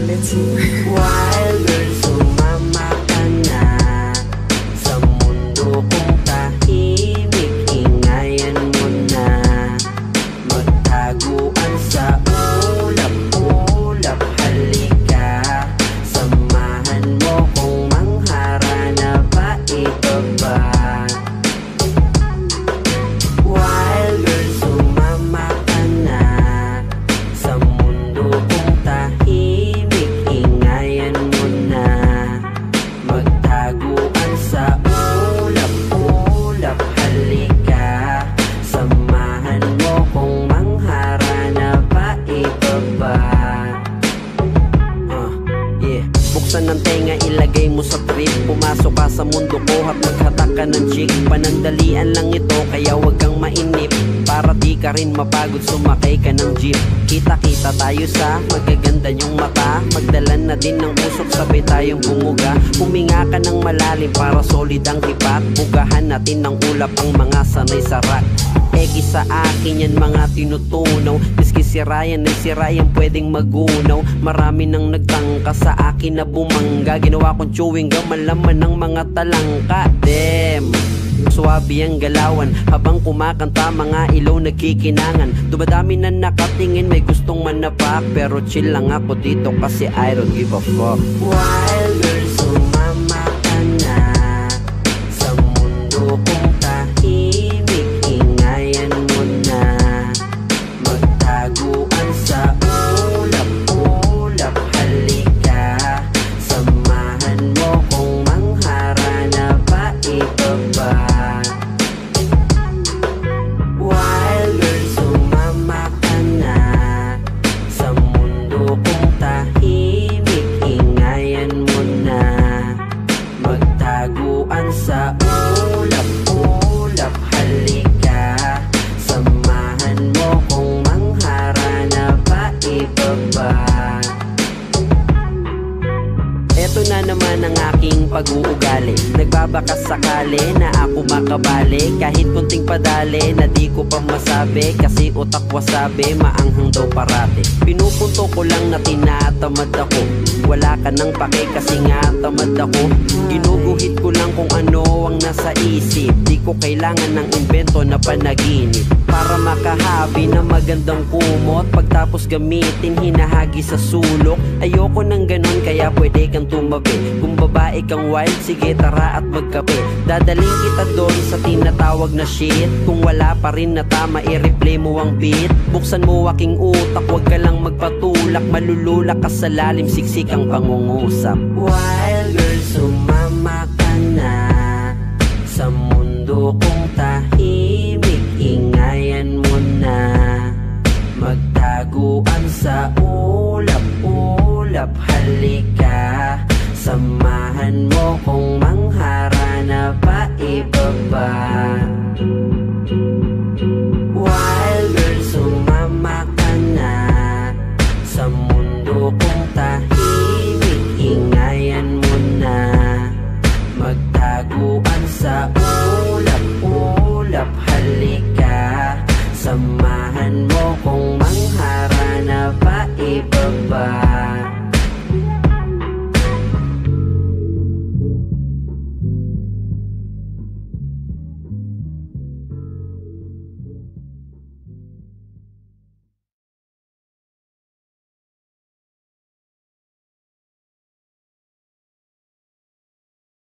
let's see. Wild girl, sumama ka na sa mundo kong tahimik, ingayan mo na. Magtaguan sa ulap-ulap, halika. Samahan mo kong mangharana pa ibaba. Wild girl, sumama ka na sa mundo kong tahimik, ingayan mo na. Magtaguan sa ulap-ulap, halika. Samahan mo kong mangharana pa ibaba. Yeah. Buksan ng tenga, ilagay mo sa trip. Pumasok ka sa mundo ko at maghatak ka ng chick. Panandalian lang ito, kaya wag kang mainip. Para di ka rin mapagod, sumakay ka ng jeep. Kita-kita tayo sa magaganda yung mata. Magdalan na din ng usok, sabay tayong bumuga. Huminga ka ng malalim para solid ang hipat. Bugahan natin ng ulap ang mga sanay sa rat. Eki sa akin yan mga tinutunaw. Miski si Ryan ay si Ryan pwedeng magunaw. Marami nang nagtangka sa akin na bumangga. Ginawa kong chewing gum, malaman ng mga talangka. Damn, swabe ang galawan habang kumakanta, mga ilaw nagkikinangan. Dumadami na nakatingin, may gustong manapak. Pero chill lang ako dito kasi I don't give a fuck. Wild girl, sumama ka na sa mundo kong tahimik, ingayan mo na. Magtaguan sa ulap-ulap, halika. Samahan mo kong mangharana pa ibaba. Wild girl, sumama ka na sa mundo kong tahimik, ingayan mo na. Magtaguan sa ulap-ulap, halika. Samahan mo kong mangharana pa ibaba. Eto na naman ang aking pag-uugali. Nagbabakas sakali na ako makabali. Kahit kunting padali na di ko pa masabi. Kasi utak wasabi, maanghang daw parati. Pinupunto ko lang na tinatamad ako. Wala ka nang pake kasi nga tamad ako. Ginuguhit ko lang kung ano ang nasa isip. Di ko kailangan ng invento na panaginip. Para makahabi na magandang kumot, pagtapos gamitin hinahagi sa sulok. Ayoko ng ganun kaya pwede kang tumabi. Kung babae kang wild, sige tara at magkape. Dadaling kita doon sa tinatawag na shit. Kung wala pa rin na tama, i-replay mo ang beat. Buksan mo aking utak, wag ka lang magpatulak. Malululak ka sa lalim, siksik ang pangungusap. Wild girl, sumama ka na sa mundo kong tahimik, ingayan mo na. Magtaguan sa ulap-ulap, halika. Samahan mo kong mangharana pa ibaba. Wild girl, sumama ka na sa mundo kong tahimik, ingayan mo na. Magtaguan sa ulap-ulap, halika. Samahan